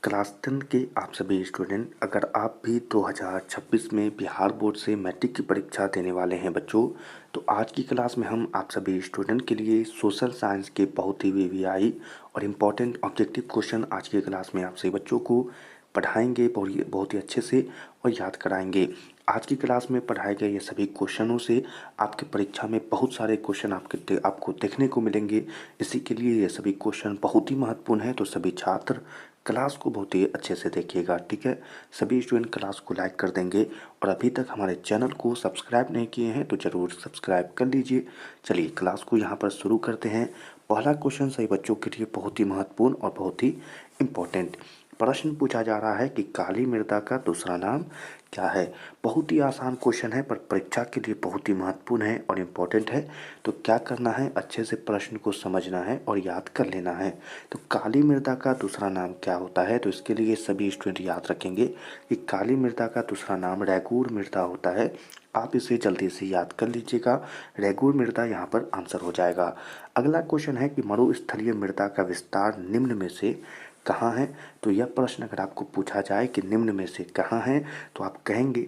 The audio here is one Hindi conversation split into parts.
क्लास 10 के आप सभी स्टूडेंट, अगर आप भी 2026 में बिहार बोर्ड से मैट्रिक की परीक्षा देने वाले हैं बच्चों, तो आज की क्लास में हम आप सभी स्टूडेंट के लिए सोशल साइंस के बहुत ही वीवीआई और इम्पॉर्टेंट ऑब्जेक्टिव क्वेश्चन आज की क्लास में आप सभी बच्चों को पढ़ाएंगे, बहुत ही अच्छे से और याद कराएंगे। आज की क्लास में पढ़ाए गए ये सभी क्वेश्चनों से आपके परीक्षा में बहुत सारे क्वेश्चन आपको देखने को मिलेंगे। इसी के लिए ये सभी क्वेश्चन बहुत ही महत्वपूर्ण है, तो सभी छात्र क्लास को बहुत ही अच्छे से देखिएगा, ठीक है। सभी स्टूडेंट क्लास को लाइक कर देंगे और अभी तक हमारे चैनल को सब्सक्राइब नहीं किए हैं तो ज़रूर सब्सक्राइब कर लीजिए। चलिए क्लास को यहाँ पर शुरू करते हैं। पहला क्वेश्चन सभी बच्चों के लिए बहुत ही महत्वपूर्ण और बहुत ही इम्पोर्टेंट प्रश्न पूछा जा रहा है कि काली मृदा का दूसरा नाम क्या है। बहुत ही आसान क्वेश्चन है पर परीक्षा के लिए बहुत ही महत्वपूर्ण है और इम्पोर्टेंट है। तो क्या करना है, अच्छे से प्रश्न को समझना है और याद कर लेना है। तो काली मृदा का दूसरा नाम क्या होता है, तो इसके लिए सभी स्टूडेंट याद रखेंगे कि काली मृदा का दूसरा नाम रैगूर मृदा होता है। आप इसे जल्दी से याद कर लीजिएगा, रैगूर मृदा यहाँ पर आंसर हो जाएगा। अगला क्वेश्चन है कि मरुस्थलीय मृदा का विस्तार निम्न में से कहाँ है। तो यह प्रश्न अगर आपको पूछा जाए कि निम्न में से कहाँ है, तो आप कहेंगे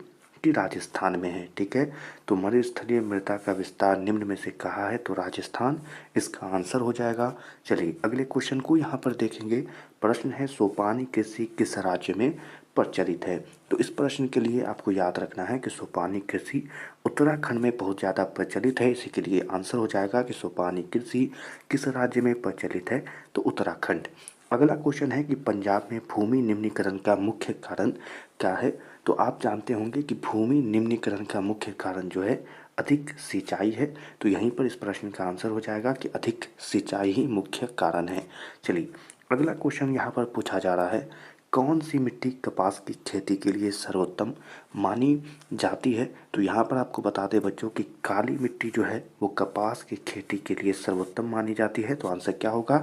कि राजस्थान में है, ठीक है। तो मरुस्थलीय मृदा का विस्तार निम्न में से कहाँ है, तो राजस्थान इसका आंसर हो जाएगा। चलिए अगले क्वेश्चन को यहाँ पर देखेंगे। प्रश्न है सोपानी कृषि किस राज्य में प्रचलित है। तो इस प्रश्न के लिए आपको याद रखना है कि सोपानी कृषि उत्तराखंड में बहुत ज़्यादा प्रचलित है। इसी के लिए आंसर हो जाएगा कि सोपानी कृषि किस राज्य में प्रचलित है, तो उत्तराखंड। अगला क्वेश्चन है कि पंजाब में भूमि निम्नीकरण का मुख्य कारण क्या है। तो आप जानते होंगे कि भूमि निम्नीकरण का मुख्य कारण जो है अधिक सिंचाई है। तो यहीं पर इस प्रश्न का आंसर हो जाएगा कि अधिक सिंचाई ही मुख्य कारण है। चलिए अगला क्वेश्चन यहाँ पर पूछा जा रहा है, कौन सी मिट्टी कपास की खेती के लिए सर्वोत्तम मानी जाती है। तो यहाँ पर आपको बता दें बच्चों कि काली मिट्टी जो है वो कपास की खेती के लिए सर्वोत्तम मानी जाती है। तो आंसर क्या होगा,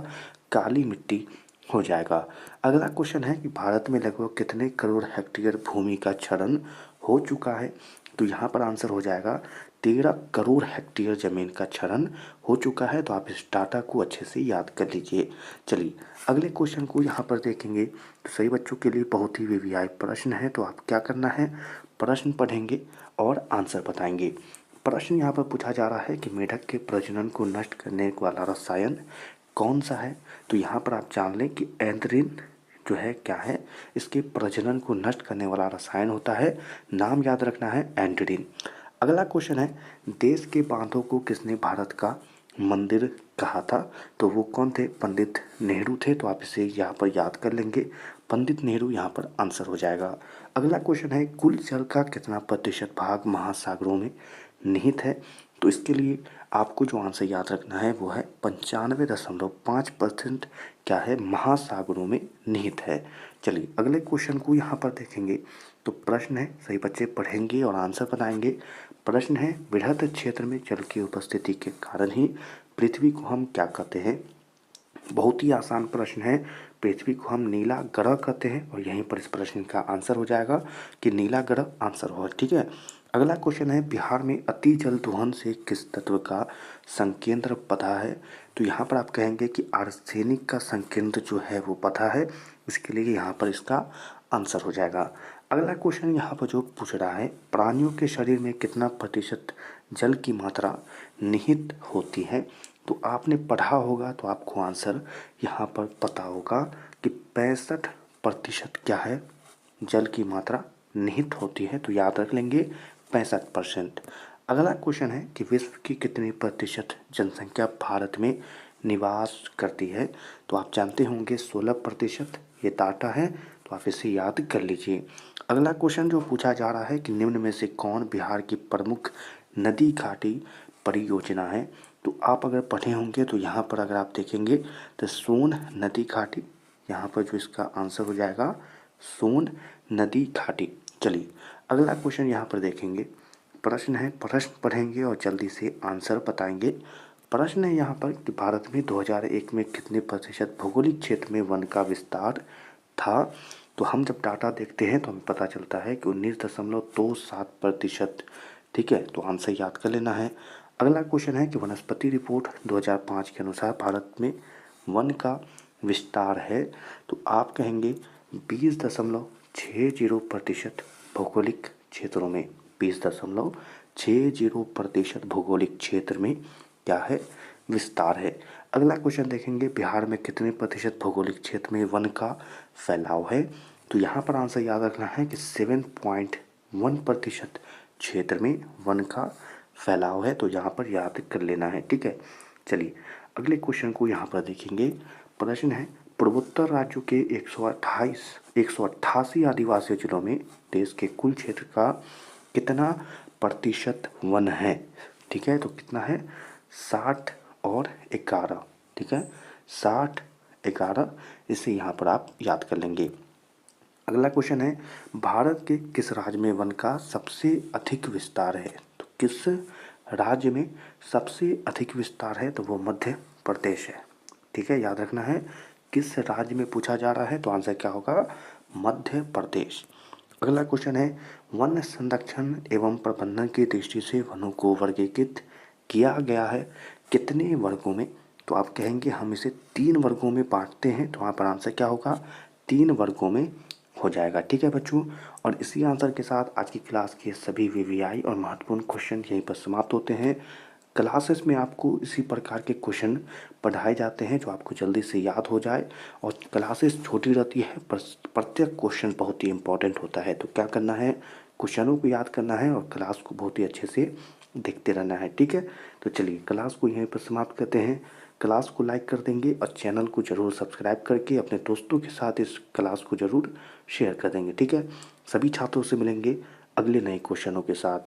काली मिट्टी हो जाएगा। अगला क्वेश्चन है कि भारत में लगभग कितने करोड़ हेक्टेयर भूमि का क्षरण हो चुका है। तो यहाँ पर आंसर हो जाएगा 13 करोड़ हेक्टेयर ज़मीन का क्षरण हो चुका है। तो आप इस डाटा को अच्छे से याद कर लीजिए। चलिए अगले क्वेश्चन को यहाँ पर देखेंगे। तो सही बच्चों के लिए बहुत ही वीवीआई प्रश्न है, तो आप क्या करना है, प्रश्न पढ़ेंगे और आंसर बताएंगे। प्रश्न यहाँ पर पूछा जा रहा है कि मेढक के प्रजनन को नष्ट करने वाला रसायन कौन सा है। तो यहाँ पर आप जान लें कि एंथ्रीन जो है क्या है, इसके प्रजनन को नष्ट करने वाला रसायन होता है। नाम याद रखना है एंथ्रीन। अगला क्वेश्चन है, देश के बांधों को किसने भारत का मंदिर कहा था। तो वो कौन थे, पंडित नेहरू थे। तो आप इसे यहाँ पर याद कर लेंगे, पंडित नेहरू यहाँ पर आंसर हो जाएगा। अगला क्वेश्चन है, कुल जल का कितना प्रतिशत भाग महासागरों में निहित है। तो इसके लिए आपको जो आंसर याद रखना है वो है 95.5% क्या है, महासागरों में निहित है। चलिए अगले क्वेश्चन को यहाँ पर देखेंगे। तो प्रश्न है, सही बच्चे पढ़ेंगे और आंसर बताएंगे। प्रश्न है, बृहद क्षेत्र में जल की उपस्थिति के कारण ही पृथ्वी को हम क्या कहते हैं। बहुत ही आसान प्रश्न है, पृथ्वी को हम नीला ग्रह कहते हैं और यहीं पर इस प्रश्न का आंसर हो जाएगा कि नीला ग्रह आंसर होगा, ठीक है। अगला क्वेश्चन है, बिहार में अति जल दोहन से किस तत्व का संकेंद्र पता है। तो यहाँ पर आप कहेंगे कि आर्सेनिक का संकेंद्र जो है वो पता है। इसके लिए यहाँ पर इसका आंसर हो जाएगा। अगला क्वेश्चन यहाँ पर जो पूछ रहा है, प्राणियों के शरीर में कितना प्रतिशत जल की मात्रा निहित होती है। तो आपने पढ़ा होगा तो आपको आंसर यहाँ पर पता होगा कि 65% क्या है, जल की मात्रा निहित होती है। तो याद रख लेंगे 65%। अगला क्वेश्चन है कि विश्व की कितनी प्रतिशत जनसंख्या भारत में निवास करती है। तो आप जानते होंगे 16% ये डाटा है, तो आप इसे याद कर लीजिए। अगला क्वेश्चन जो पूछा जा रहा है कि निम्न में से कौन बिहार की प्रमुख नदी घाटी परियोजना है। तो आप अगर पढ़े होंगे तो यहाँ पर अगर आप देखेंगे तो सोन नदी घाटी, यहाँ पर जो इसका आंसर हो जाएगा सोन नदी घाटी। चलिए अगला क्वेश्चन यहाँ पर देखेंगे। प्रश्न है, प्रश्न पढ़ेंगे और जल्दी से आंसर बताएंगे। प्रश्न है यहाँ पर कि भारत में 2001 में कितने प्रतिशत भौगोलिक क्षेत्र में वन का विस्तार था। तो हम जब डाटा देखते हैं तो हमें पता चलता है कि 19.27%, ठीक है। तो आंसर याद कर लेना है। अगला क्वेश्चन है कि वनस्पति रिपोर्ट 2005 के अनुसार भारत में वन का विस्तार है। तो आप कहेंगे 20.60% भौगोलिक क्षेत्रों में, 20.60% भौगोलिक क्षेत्र में क्या है, विस्तार है। अगला क्वेश्चन देखेंगे, बिहार में कितने प्रतिशत भौगोलिक क्षेत्र में वन का फैलाव है। तो यहाँ पर आंसर याद रखना है कि 7.1% क्षेत्र में वन का फैलाव है, तो यहाँ पर याद कर लेना है, ठीक है। चलिए अगले क्वेश्चन को यहाँ पर देखेंगे। प्रश्न है, पूर्वोत्तर राज्यों के 188 आदिवासी जिलों में देश के कुल क्षेत्र का कितना प्रतिशत वन है, ठीक है। तो कितना है, 60 और 11, ठीक है, 60 11, इसे यहाँ पर आप याद कर लेंगे। अगला क्वेश्चन है, भारत के किस राज्य में वन का सबसे अधिक विस्तार है। तो किस राज्य में सबसे अधिक विस्तार है, तो वो मध्य प्रदेश है, ठीक है, याद रखना है। किस राज्य में पूछा जा रहा है, तो आंसर क्या होगा, मध्य प्रदेश। अगला क्वेश्चन है, वन संरक्षण एवं प्रबंधन की दृष्टि से वनों को वर्गीकृत किया गया है कितने वर्गों में। तो आप कहेंगे हम इसे 3 वर्गों में बांटते हैं, तो वहाँ पर आंसर क्या होगा, 3 वर्गों में हो जाएगा, ठीक है बच्चों। और इसी आंसर के साथ आज की क्लास के सभी वीवीआई और महत्वपूर्ण क्वेश्चन यहीं पर समाप्त होते हैं। क्लासेस में आपको इसी प्रकार के क्वेश्चन पढ़ाए जाते हैं जो आपको जल्दी से याद हो जाए, और क्लासेस छोटी रहती है पर प्रत्येक क्वेश्चन बहुत ही इंपॉर्टेंट होता है। तो क्या करना है, क्वेश्चनों को याद करना है और क्लास को बहुत ही अच्छे से देखते रहना है, ठीक है। तो चलिए क्लास को यहीं पर समाप्त करते हैं। क्लास को लाइक कर देंगे और चैनल को ज़रूर सब्सक्राइब करके अपने दोस्तों के साथ इस क्लास को ज़रूर शेयर कर देंगे, ठीक है। सभी छात्रों से मिलेंगे अगले नए क्वेश्चनों के साथ।